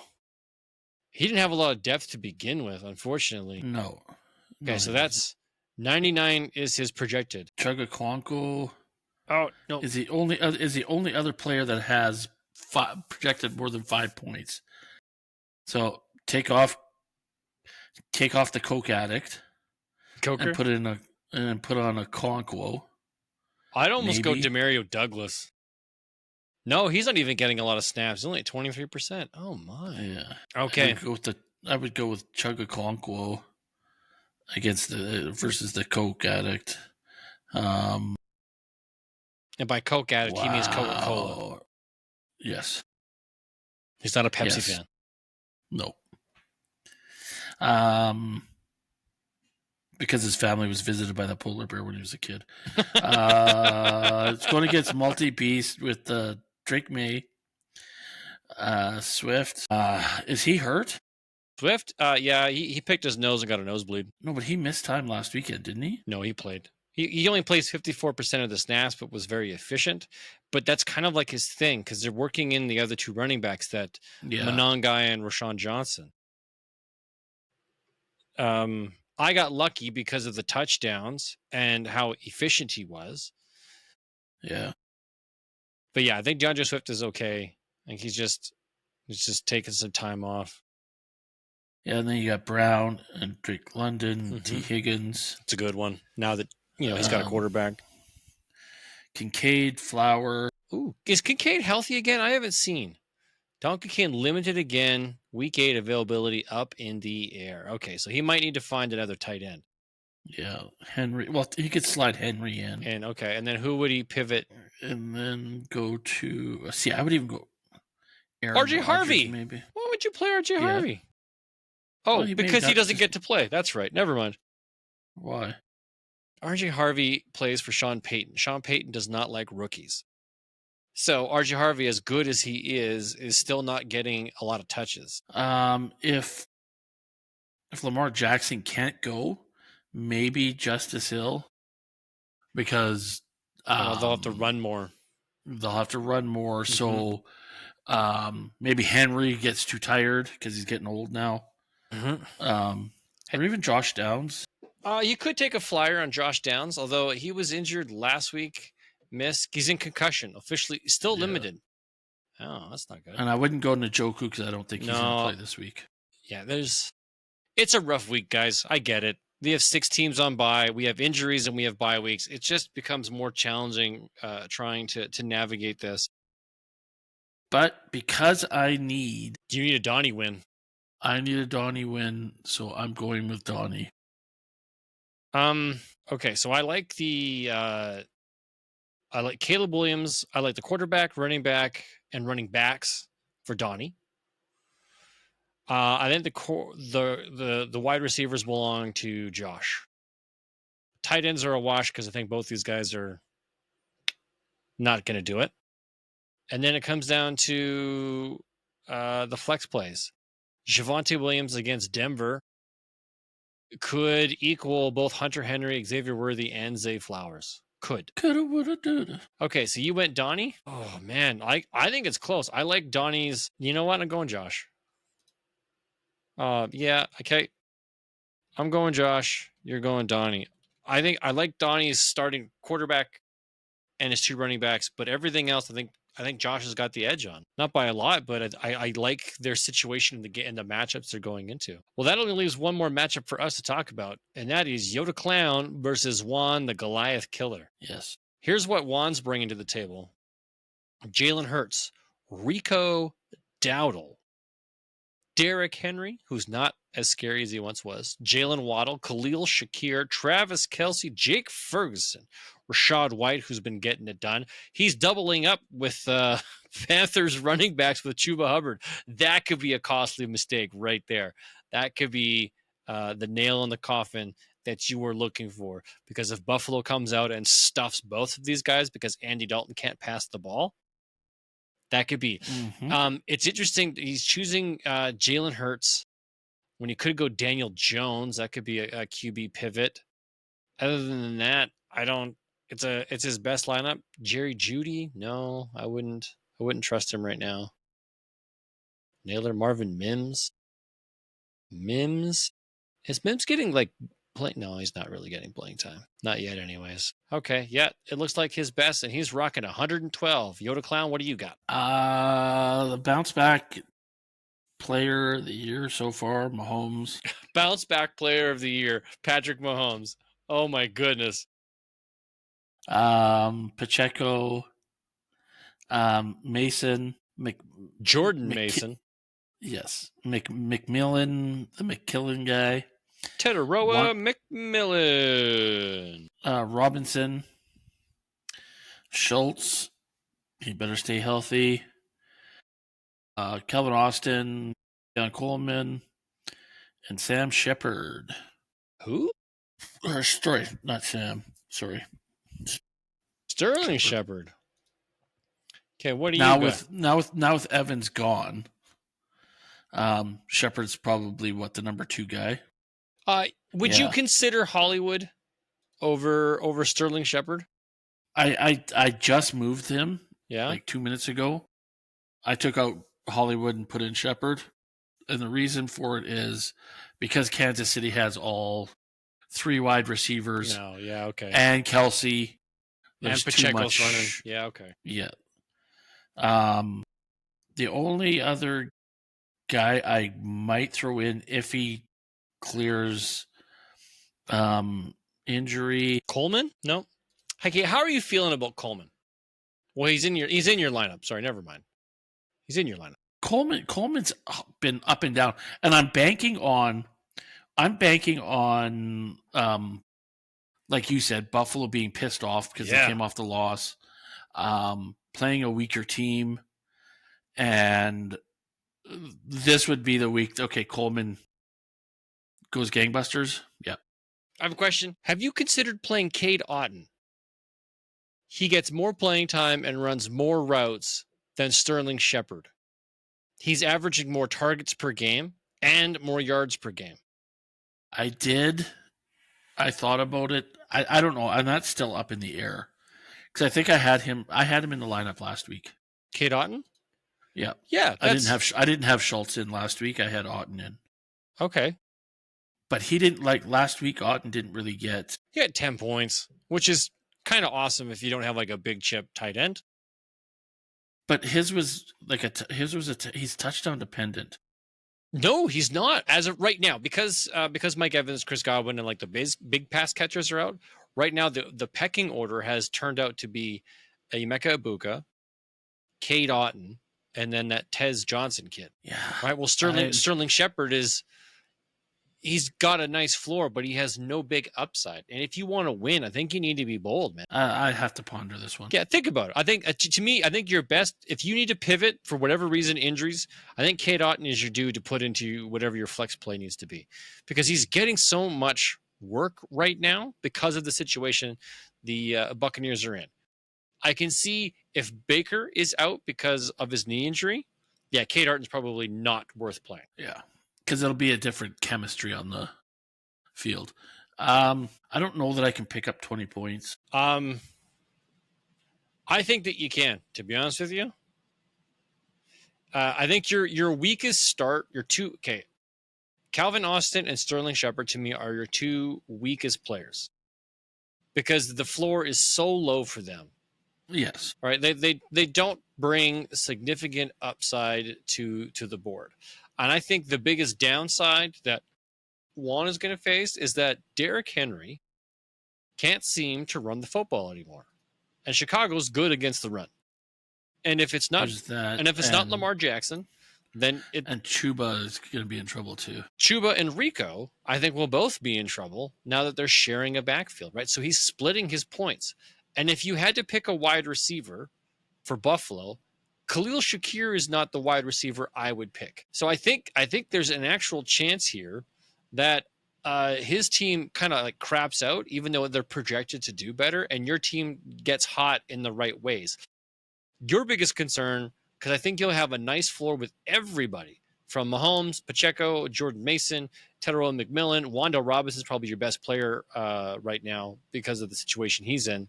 [SPEAKER 1] He didn't have a lot of depth to begin with, unfortunately.
[SPEAKER 2] No.
[SPEAKER 1] Okay, so that's 99 is his projected.
[SPEAKER 2] Chugaquanko.
[SPEAKER 1] Oh, no.
[SPEAKER 2] Is the only other player that has projected more than 5 points. So take off the Coke addict.
[SPEAKER 1] Coker?
[SPEAKER 2] And put on a Conquo.
[SPEAKER 1] I'd almost go Demario Douglas. No, he's not even getting a lot of snaps. He's only at 23%. Oh my.
[SPEAKER 2] Yeah.
[SPEAKER 1] Okay.
[SPEAKER 2] I would go with Chugaquanko versus the Coke addict.
[SPEAKER 1] And by Coke addict, he means Coca-Cola.
[SPEAKER 2] Yes.
[SPEAKER 1] He's not a Pepsi fan.
[SPEAKER 2] No. Because his family was visited by the polar bear when he was a kid. It's going against multi-beast with Drake May. Swift. Is he hurt?
[SPEAKER 1] Swift? Yeah, he picked his nose and got a nosebleed.
[SPEAKER 2] No, but he missed time last weekend, didn't he?
[SPEAKER 1] No, he played. He only plays 54% of the snaps, but was very efficient. But that's kind of like his thing, because they're working in the other 2 running backs, that Monangai and Rashawn Johnson. I got lucky because of the touchdowns and how efficient he was.
[SPEAKER 2] Yeah.
[SPEAKER 1] But yeah, I think DeAndre Swift is okay. I think he's just taking some time off.
[SPEAKER 2] Yeah, and then you got Brown and Drake London, T. Higgins.
[SPEAKER 1] It's a good one. Now that he's got a quarterback.
[SPEAKER 2] Kincaid, Flower.
[SPEAKER 1] Ooh, is Kincaid healthy again? I haven't seen. Donkey Kincaid limited again. Week 8 availability up in the air. Okay, so he might need to find another tight end.
[SPEAKER 2] Yeah, Henry. Well, he could slide Henry in.
[SPEAKER 1] And then who would he pivot?
[SPEAKER 2] And then go to... I would even go...
[SPEAKER 1] RJ Harvey.
[SPEAKER 2] Maybe.
[SPEAKER 1] Why would you play RJ Harvey? Oh, because he doesn't get to play. That's right. Never mind.
[SPEAKER 2] Why?
[SPEAKER 1] RJ Harvey plays for Sean Payton. Sean Payton does not like rookies. So RJ Harvey, as good as he is still not getting a lot of touches.
[SPEAKER 2] If Lamar Jackson can't go, maybe Justice Hill, because
[SPEAKER 1] they'll have to run more.
[SPEAKER 2] So maybe Henry gets too tired because he's getting old now. Or even Josh Downs.
[SPEAKER 1] You could take a flyer on Josh Downs, although he was injured last week. Missed. He's in concussion. Officially still limited. Oh, that's not good.
[SPEAKER 2] And I wouldn't go Njoku because I don't think he's going to play this week.
[SPEAKER 1] Yeah, it's a rough week, guys. I get it. We have 6 teams on bye. We have injuries and we have bye weeks. It just becomes more challenging trying to navigate this.
[SPEAKER 2] But because
[SPEAKER 1] you need a Donnie win.
[SPEAKER 2] I need a Donnie win, so I'm going with Donnie.
[SPEAKER 1] Okay, so I like I like Caleb Williams. I like the quarterback, running back, and running backs for Donnie. I think the wide receivers belong to Josh. Tight ends are a wash because I think both these guys are not going to do it. And then it comes down to the flex plays. Javonte Williams against Denver could equal both Hunter Henry, Xavier Worthy, and Zay Flowers.
[SPEAKER 2] Coulda, woulda, doulda.
[SPEAKER 1] Okay, so you went Donnie? Oh, man. I think it's close. I like Donnie's. You know what? I'm going Josh. Yeah, okay. I'm going Josh. You're going Donnie. I think I like Donnie's starting quarterback and his 2 running backs, but everything else, I think Josh has got the edge on. Not by a lot, but I like their situation in the matchups they're going into. Well, that only leaves one more matchup for us to talk about, and that is Yoda Clown versus Juan the Goliath Killer.
[SPEAKER 2] Yes.
[SPEAKER 1] Here's what Juan's bringing to the table: Jalen Hurts, Rico Dowdle, Derrick Henry, who's not as scary as he once was, Jalen Waddle, Khalil Shakir, Travis Kelce, Jake Ferguson, Rashad White, who's been getting it done. He's doubling up with Panthers running backs with Chuba Hubbard. That could be a costly mistake right there. That could be the nail in the coffin that you were looking for. Because if Buffalo comes out and stuffs both of these guys because Andy Dalton can't pass the ball, that could be. Mm-hmm. It's interesting. He's choosing Jalen Hurts when he could go Daniel Jones. That could be a QB pivot. Other than that, I don't. It's his best lineup. Jerry Jeudy? No, I wouldn't trust him right now. Naylor, Marvin Mims. Is Mims getting like play? No, he's not really getting playing time. Not yet, anyways. Okay, yeah, it looks like his best, and he's rocking 112. Yoda Clown, what do you got?
[SPEAKER 2] The bounce back player of the year so far, Mahomes.
[SPEAKER 1] Bounce back player of the year, Patrick Mahomes. Oh my goodness.
[SPEAKER 2] Pacheco, Mason,
[SPEAKER 1] Jordan Mason.
[SPEAKER 2] Yes, McMillan, the McKillen guy.
[SPEAKER 1] Teteroa McMillan.
[SPEAKER 2] Robinson, Schultz. He better stay healthy. Calvin Austin, John Coleman, and Sam Shepard.
[SPEAKER 1] Who?
[SPEAKER 2] Sorry, not Sam. Sorry.
[SPEAKER 1] Sterling Shepard. Okay, what do
[SPEAKER 2] now
[SPEAKER 1] you got?
[SPEAKER 2] Now with Evans gone, Shepard's probably the number 2 guy.
[SPEAKER 1] Would you consider Hollywood over Sterling Shepard?
[SPEAKER 2] I just moved him.
[SPEAKER 1] Yeah,
[SPEAKER 2] like 2 minutes ago. I took out Hollywood and put in Shepard, and the reason for it is because Kansas City has all 3 wide receivers.
[SPEAKER 1] No, yeah, okay.
[SPEAKER 2] And Kelce.
[SPEAKER 1] And Pacheco's running. Yeah, okay.
[SPEAKER 2] Yeah. The only other guy I might throw in if he clears injury.
[SPEAKER 1] Coleman? No. Okay, how are you feeling about Coleman? Well, he's in your lineup. Sorry, never mind. He's in your lineup.
[SPEAKER 2] Coleman's been up and down, and I'm banking on like you said, Buffalo being pissed off because they came off the loss, playing a weaker team, and this would be the week. Okay, Coleman goes gangbusters. Yeah.
[SPEAKER 1] I have a question. Have you considered playing Cade Otton? He gets more playing time and runs more routes than Sterling Shepard. He's averaging more targets per game and more yards per game.
[SPEAKER 2] I did. I thought about it. I don't know. And that's still up in the air. Because I think I had him in the lineup last week.
[SPEAKER 1] Cade Otton?
[SPEAKER 2] Yeah.
[SPEAKER 1] Yeah.
[SPEAKER 2] I didn't have Schultz in last week. I had Otton in.
[SPEAKER 1] Okay.
[SPEAKER 2] But he didn't last week. Otton didn't really get.
[SPEAKER 1] He had 10 points, which is kind of awesome if you don't have a big chip tight end.
[SPEAKER 2] But his was he's touchdown dependent.
[SPEAKER 1] No, he's not as of right now because Mike Evans, Chris Godwin, and like the big pass catchers are out. Right now, the pecking order has turned out to be Emeka Ibuka, Cade Otton, and then that Tez Johnson kid.
[SPEAKER 2] Yeah.
[SPEAKER 1] Right. Well, Sterling Shepard he's got a nice floor, but he has no big upside. And if you want to win, I think you need to be bold, man.
[SPEAKER 2] I have to ponder this one.
[SPEAKER 1] Yeah, think about it. I think to me, I think your best, if you need to pivot for whatever reason, injuries, I think Cade Otton is your dude to put into whatever your flex play needs to be, because he's getting so much work right now because of the situation the Buccaneers are in. I can see if Baker is out because of his knee injury, yeah, Cade Otton's probably not worth playing.
[SPEAKER 2] Yeah, because it'll be a different chemistry on the field. I don't know that I can pick up 20 points.
[SPEAKER 1] I think that you can, to be honest with you. I think your weakest start, Calvin Austin and Sterling Shepard to me are your two weakest players because the floor is so low for them.
[SPEAKER 2] Yes.
[SPEAKER 1] Right. They don't bring significant upside to the board. And I think the biggest downside that Juan is going to face is that Derrick Henry can't seem to run the football anymore. And Chicago's good against the run. And if it's not not Lamar Jackson, then
[SPEAKER 2] and Chuba is going to be in trouble too.
[SPEAKER 1] Chuba and Rico, I think, will both be in trouble now that they're sharing a backfield, right? So he's splitting his points. And if you had to pick a wide receiver for Buffalo, Khalil Shakir is not the wide receiver I would pick. So I think there's an actual chance here that his team kind of like craps out, even though they're projected to do better, and your team gets hot in the right ways. Your biggest concern, because I think you'll have a nice floor with everybody from Mahomes, Pacheco, Jordan Mason, Tedero McMillan. Wandale Robinson is probably your best player right now because of the situation he's in.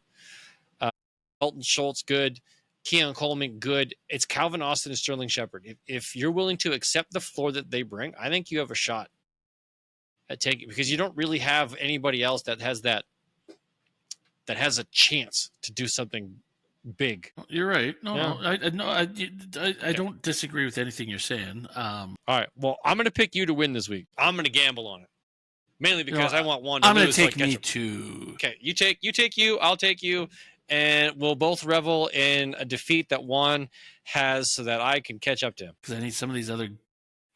[SPEAKER 1] Dalton Schultz, good. Keon Coleman, good. It's Calvin Austin and Sterling Shepard. If you're willing to accept the floor that they bring, I think you have a shot at taking, because you don't really have anybody else that has a chance to do something big.
[SPEAKER 2] You're right. I don't disagree with anything you're saying.
[SPEAKER 1] All right. Well, I'm going to pick you to win this week. I'm going to gamble on it, mainly because I want Juan to lose.
[SPEAKER 2] I'm going to take me too.
[SPEAKER 1] Okay, you take you. I'll take you. And we'll both revel in a defeat that Juan has so that I can catch up to him.
[SPEAKER 2] Because I need some of these other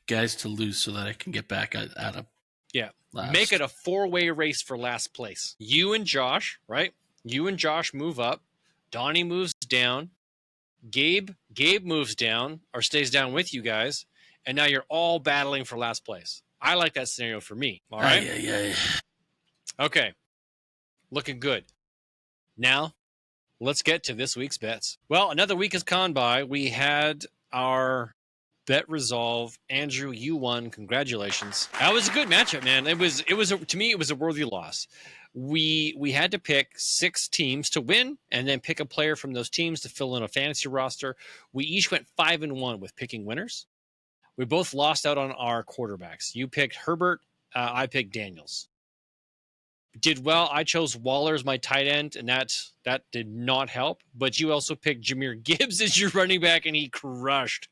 [SPEAKER 2] guys to lose so that I can get back at him.
[SPEAKER 1] Yeah. Last. Make it a 4-way race for last place. You and Josh, right? You and Josh move up. Donnie moves down. Gabe moves down or stays down with you guys. And now you're all battling for last place. I like that scenario for me. All right?
[SPEAKER 2] Yeah.
[SPEAKER 1] Okay. Looking good. Now, let's get to this week's bets. Well, another week has gone by. We had our bet resolve. Andrew, you won. Congratulations. That was a good matchup, man. To me, it was a worthy loss. We had to pick 6 teams to win and then pick a player from those teams to fill in a fantasy roster. We each went 5-1 with picking winners. We both lost out on our quarterbacks. You picked Herbert. I picked Daniels. Did well. I chose Waller as my tight end, and that did not help. But you also picked Jahmyr Gibbs as your running back, and he crushed.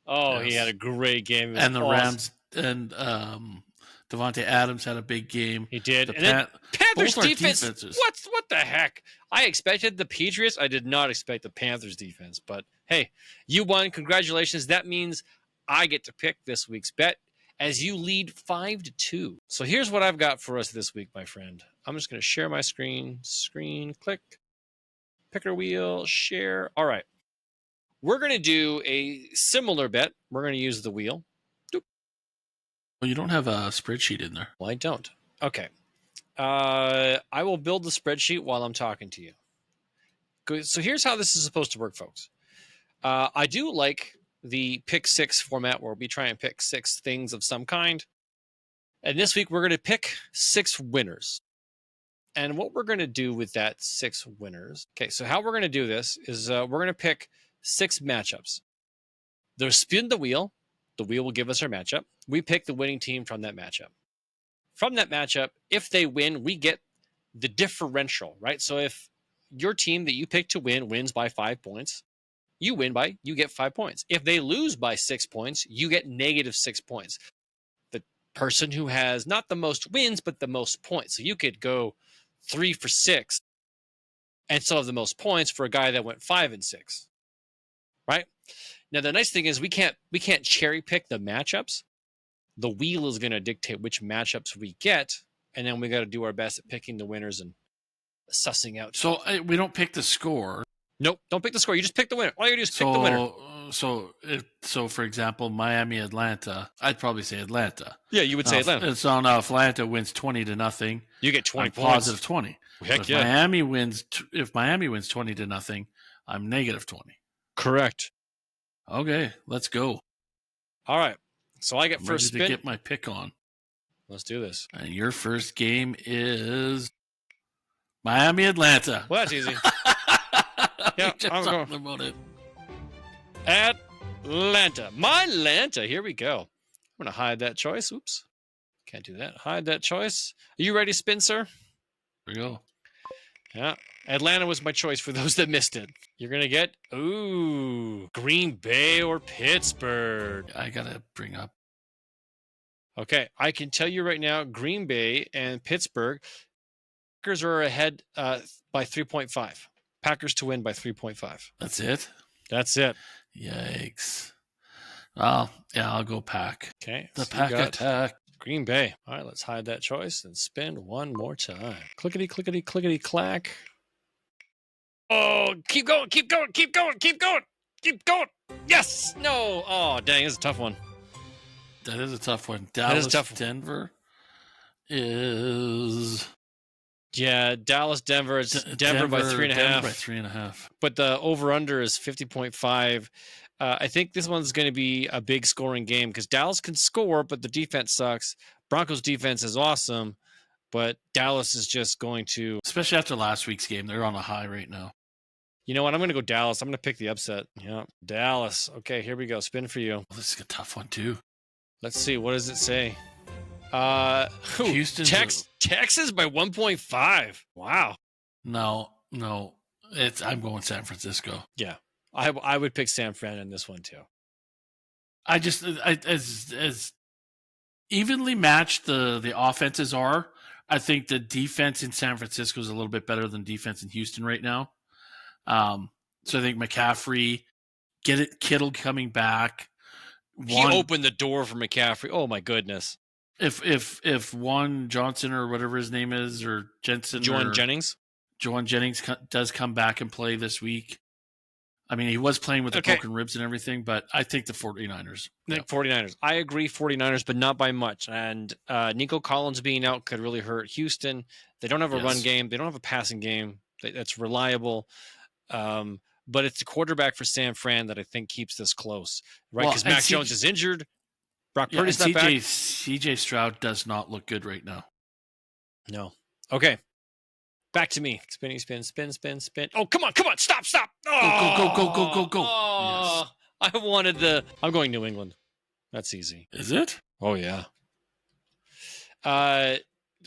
[SPEAKER 1] Oh, yes. He had a great game.
[SPEAKER 2] And the Rams and Devontae Adams had a big game.
[SPEAKER 1] He did. And then Panthers defense. What the heck? I expected the Patriots. I did not expect the Panthers defense. But hey, you won. Congratulations. That means I get to pick this week's bet, as you lead 5-2. So here's what I've got for us this week, my friend. I'm just going to share my screen, click, picker wheel, share. All right. We're going to do a similar bet. We're going to use the wheel.
[SPEAKER 2] Well, you don't have a spreadsheet in there.
[SPEAKER 1] Well, I don't. Okay. I will build the spreadsheet while I'm talking to you. Good. So here's how this is supposed to work, folks. I do like the pick 6 format where we try and pick 6 things of some kind. And this week we're going to pick 6 winners. And what we're going to do with that 6 winners. Okay, so how we're going to do this is we're going to pick 6 matchups. They'll spin the wheel. The wheel will give us our matchup. We pick the winning team from that matchup. From that matchup, if they win, we get the differential, right? So if your team that you pick to win wins by 5 points, you get 5 points. If they lose by 6 points, you get -6 points. The person who has not the most wins, but the most points. So you could go 3 for 6 and still have the most points for a guy that went 5 and 6. Right? Now the nice thing is we can't cherry pick the matchups. The wheel is going to dictate which matchups we get, and then we got to do our best at picking the winners and sussing out.
[SPEAKER 2] So we don't pick the score.
[SPEAKER 1] Nope, don't pick the score. You just pick the winner. All you do is pick the winner.
[SPEAKER 2] So for example, Miami, Atlanta, I'd probably say Atlanta.
[SPEAKER 1] Yeah, you would say Atlanta.
[SPEAKER 2] So now if Atlanta wins 20-0,
[SPEAKER 1] you get 20 points.
[SPEAKER 2] Positive 20. Heck yeah. If Miami wins 20-0, I'm -20.
[SPEAKER 1] Correct.
[SPEAKER 2] Okay, let's go.
[SPEAKER 1] All right. So I get first spin.
[SPEAKER 2] To get my pick on.
[SPEAKER 1] Let's do this.
[SPEAKER 2] And your first game is Miami, Atlanta.
[SPEAKER 1] Well, that's easy.
[SPEAKER 2] Yeah, I'm talking about it.
[SPEAKER 1] Atlanta. My Atlanta. Here we go. I'm going to hide that choice. Oops. Can't do that. Hide that choice. Are you ready to spin, sir?
[SPEAKER 2] Here we go.
[SPEAKER 1] Yeah. Atlanta was my choice for those that missed it. You're going to get, Green Bay or Pittsburgh.
[SPEAKER 2] I got to bring up.
[SPEAKER 1] Okay. I can tell you right now, Green Bay and Pittsburgh, Packers are ahead by 3.5. Packers to win by 3.5.
[SPEAKER 2] That's it?
[SPEAKER 1] That's it.
[SPEAKER 2] Yikes. Well, yeah, I'll go Pack.
[SPEAKER 1] Okay.
[SPEAKER 2] The Pack attack.
[SPEAKER 1] Green Bay. All right, let's hide that choice and spin one more time. Clickety, clickety, clickety, clack. Oh, keep going, keep going, keep going, keep going, keep going. Yes! No! Oh, dang, it's a tough one.
[SPEAKER 2] That is a tough one. Dallas, Denver is...
[SPEAKER 1] Yeah, Dallas, Denver. It's Denver by 3.5.
[SPEAKER 2] Denver by 3.5.
[SPEAKER 1] But the over-under is 50.5. I think this one's going to be a big scoring game because Dallas can score, but the defense sucks. Broncos defense is awesome, but Dallas is just going to...
[SPEAKER 2] Especially after last week's game. They're on a high right now.
[SPEAKER 1] You know what? I'm going to go Dallas. I'm going to pick the upset. Yeah, Dallas. Okay, here we go. Spin for you.
[SPEAKER 2] Well, this is a tough one, too.
[SPEAKER 1] Let's see. What does it say?
[SPEAKER 2] Houston,
[SPEAKER 1] Texas by 1.5. Wow.
[SPEAKER 2] No. I'm going San Francisco.
[SPEAKER 1] Yeah, I would pick San Fran in this one too.
[SPEAKER 2] I just as evenly matched the offenses are. I think the defense in San Francisco is a little bit better than defense in Houston right now. So I think McCaffrey, Kittle coming back.
[SPEAKER 1] He opened the door for McCaffrey. Oh my goodness.
[SPEAKER 2] If Juan Johnson or whatever his name is, or Jensen,
[SPEAKER 1] Juwan Jennings
[SPEAKER 2] does come back and play this week. I mean, he was playing with the broken ribs and everything, but I think the 49ers.
[SPEAKER 1] Yeah. 49ers. I agree, 49ers, but not by much. And Nico Collins being out could really hurt Houston. They don't have a run game. They don't have a passing game that's reliable. But it's the quarterback for San Fran that I think keeps this close, right? Because Mac Jones is injured. Brock Purdy's not back.
[SPEAKER 2] CJ Stroud does not look good right now.
[SPEAKER 1] No. Okay. Back to me. Spinning, spin. Oh, come on. Stop. Oh,
[SPEAKER 2] Go.
[SPEAKER 1] Oh, yes. I'm going New England. That's easy.
[SPEAKER 2] Is it?
[SPEAKER 1] Oh, yeah.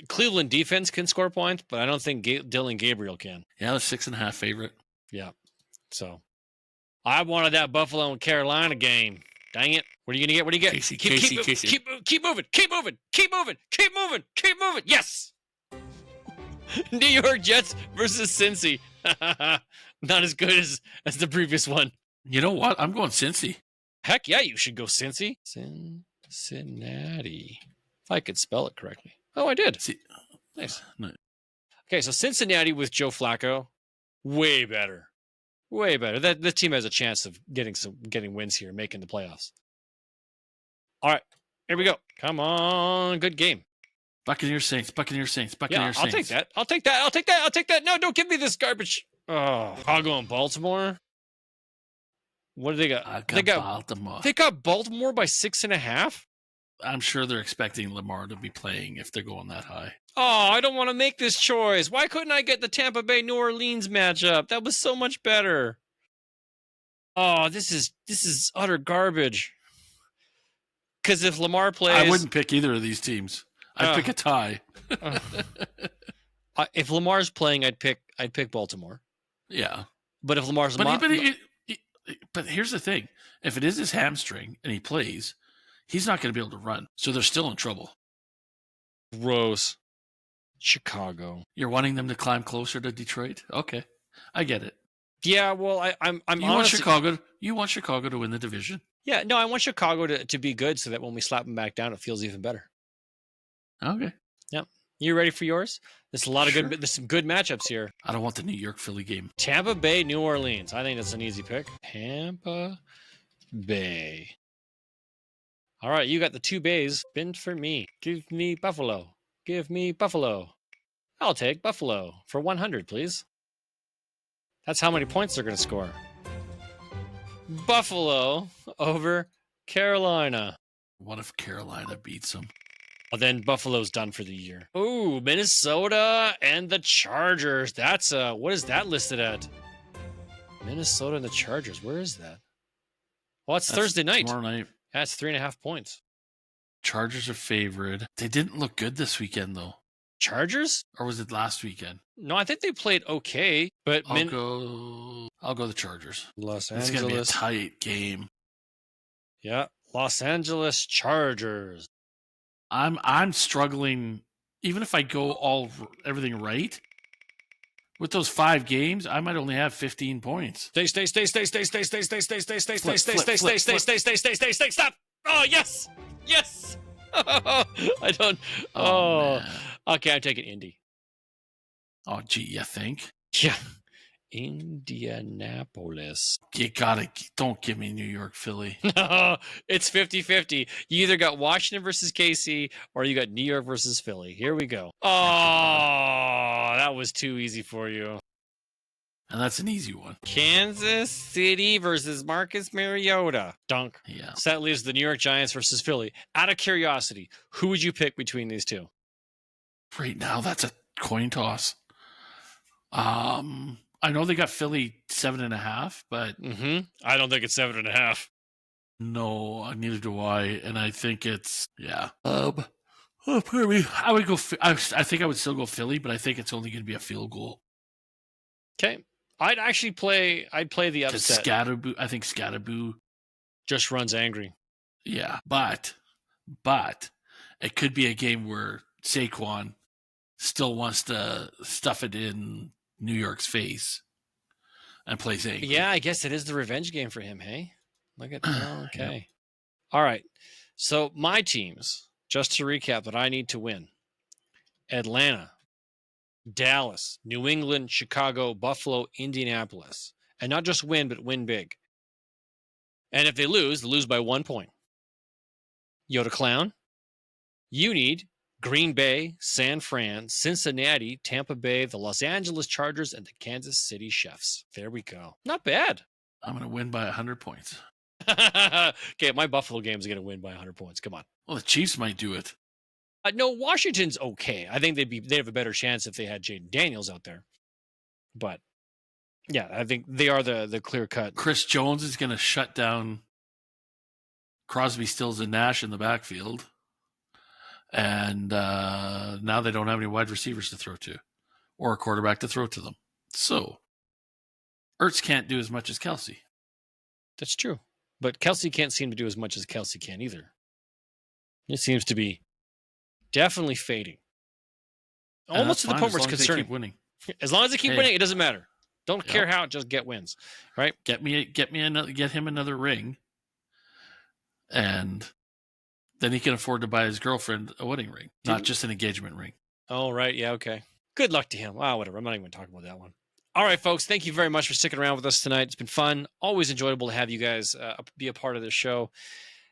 [SPEAKER 1] Cleveland defense can score points, but I don't think Dylan Gabriel can.
[SPEAKER 2] Yeah, the 6.5 favorite.
[SPEAKER 1] Yeah. So I wanted that Buffalo and Carolina game. Dang it. What are you going to get? What do you get?
[SPEAKER 2] Casey.
[SPEAKER 1] Keep moving. Yes. New York Jets versus Cincy. Not as good as the previous one.
[SPEAKER 2] You know what? I'm going Cincy.
[SPEAKER 1] Heck yeah, you should go Cincy. Cincinnati. If I could spell it correctly. Oh, I did. Nice. Okay, so Cincinnati with Joe Flacco, way better. Way better. The team has a chance of getting wins here, making the playoffs. All right, here we go. Come on, good game.
[SPEAKER 2] Buccaneers Saints.
[SPEAKER 1] Yeah, I'll take that. No, don't give me this garbage. Oh, Chicago and Baltimore. What do they got?
[SPEAKER 2] They got Baltimore.
[SPEAKER 1] They got Baltimore by 6.5.
[SPEAKER 2] I'm sure they're expecting Lamar to be playing if they're going that high.
[SPEAKER 1] Oh, I don't want to make this choice. Why couldn't I get the Tampa Bay New Orleans matchup? That was so much better. Oh, this is utter garbage. Because if Lamar plays,
[SPEAKER 2] I wouldn't pick either of these teams. I'd pick a tie.
[SPEAKER 1] If Lamar's playing, I'd pick Baltimore.
[SPEAKER 2] Yeah,
[SPEAKER 1] but if Lamar's
[SPEAKER 2] but But here's the thing. If it is his hamstring and he plays, he's not going to be able to run. So they're still in trouble.
[SPEAKER 1] Gross. Chicago.
[SPEAKER 2] You're wanting them to climb closer to Detroit? Okay. I get it.
[SPEAKER 1] Yeah, well, I'm
[SPEAKER 2] you want Chicago. You want Chicago to win the division.
[SPEAKER 1] Yeah, no, I want Chicago to be good so that when we slap them back down, it feels even better.
[SPEAKER 2] Okay.
[SPEAKER 1] Yep. You ready for yours? There's a lot of there's some good matchups here.
[SPEAKER 2] I don't want the New York Philly game.
[SPEAKER 1] Tampa Bay, New Orleans. I think that's an easy pick. Tampa Bay. All right, you got the 2 bays. Bend for me. Give me Buffalo. Give me Buffalo. I'll take Buffalo for 100, please. That's how many points they're going to score. Buffalo over Carolina.
[SPEAKER 2] What if Carolina beats them?
[SPEAKER 1] Well, then Buffalo's done for the year. Ooh, Minnesota and the Chargers. That's what is that listed at? Minnesota and the Chargers. Where is that? Well, that's Thursday night.
[SPEAKER 2] Tomorrow night.
[SPEAKER 1] That's 3.5 points.
[SPEAKER 2] Chargers are favored. They didn't look good this weekend, though.
[SPEAKER 1] Chargers?
[SPEAKER 2] Or was it last weekend?
[SPEAKER 1] No, I think they played okay, but
[SPEAKER 2] I'll go the Chargers.
[SPEAKER 1] Los Angeles.
[SPEAKER 2] It's going to be a tight game.
[SPEAKER 1] Yeah, Los Angeles Chargers.
[SPEAKER 2] I'm struggling. Even if I go everything right, with those 5 games, I might only have 15 points.
[SPEAKER 1] Stay. Stop. Oh, yes. Yes. I don't. Oh. Okay, I'm taking Indy.
[SPEAKER 2] Oh, gee, you think?
[SPEAKER 1] Yeah. Indianapolis.
[SPEAKER 2] You don't give me New York, Philly.
[SPEAKER 1] No, it's 50-50. You either got Washington versus KC or you got New York versus Philly. Here we go. Oh, that was too easy for you.
[SPEAKER 2] And that's an easy one.
[SPEAKER 1] Kansas City versus Marcus Mariota. Dunk.
[SPEAKER 2] Yeah.
[SPEAKER 1] So that leaves the New York Giants versus Philly. Out of curiosity, who would you pick between these two?
[SPEAKER 2] Right now, that's a coin toss. I know they got Philly 7.5, but
[SPEAKER 1] I don't think it's 7.5.
[SPEAKER 2] No, neither do I, and I think it's pardon me. I would go. I think I would still go Philly, but I think it's only going to be a field goal.
[SPEAKER 1] Okay, I'd actually play. I'd play the upset.
[SPEAKER 2] I think Scatterboo
[SPEAKER 1] just runs angry.
[SPEAKER 2] Yeah, but it could be a game where Saquon still wants to stuff it in New York's face and plays angry.
[SPEAKER 1] Yeah, I guess it is the revenge game for him, hey? Look at that. Okay. Yep. All right. So my teams, just to recap, that I need to win. Atlanta, Dallas, New England, Chicago, Buffalo, Indianapolis. And not just win, but win big. And if they lose by 1 point. Yoda Clown, you need Green Bay, San Fran, Cincinnati, Tampa Bay, the Los Angeles Chargers, and the Kansas City Chiefs. There we go. Not bad.
[SPEAKER 2] I'm going to win by 100 points.
[SPEAKER 1] Okay, my Buffalo game is going to win by 100 points. Come on.
[SPEAKER 2] Well, the Chiefs might do it.
[SPEAKER 1] No, Washington's okay. I think they'd have a better chance if they had Jaden Daniels out there. But, yeah, I think they are the clear cut.
[SPEAKER 2] Chris Jones is going to shut down Crosby, Stills, and Nash in the backfield. And now they don't have any wide receivers to throw to or a quarterback to throw to them. So Ertz can't do as much as Kelsey.
[SPEAKER 1] That's true. But Kelsey can't seem to do as much as Kelsey can either. It seems to be definitely fading. Almost to the point where it's concerning.
[SPEAKER 2] Winning.
[SPEAKER 1] As long as they keep winning, it doesn't matter. Don't care how, just get wins. Right?
[SPEAKER 2] Get him another ring. And then he can afford to buy his girlfriend a wedding ring, not just an engagement ring.
[SPEAKER 1] Oh, right. Yeah, okay. Good luck to him. Wow, whatever. I'm not even talking about that one. All right, folks. Thank you very much for sticking around with us tonight. It's been fun. Always enjoyable to have you guys be a part of this show.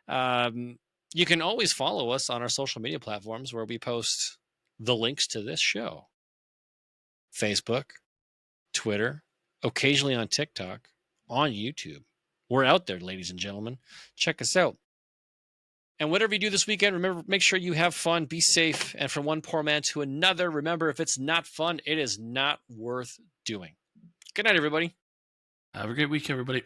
[SPEAKER 1] You can always follow us on our social media platforms where we post the links to this show. Facebook, Twitter, occasionally on TikTok, on YouTube. We're out there, ladies and gentlemen. Check us out. And whatever you do this weekend, remember, make sure you have fun, be safe, and from one poor man to another, remember, if it's not fun, it is not worth doing. Good night, everybody.
[SPEAKER 2] Have a great week, everybody.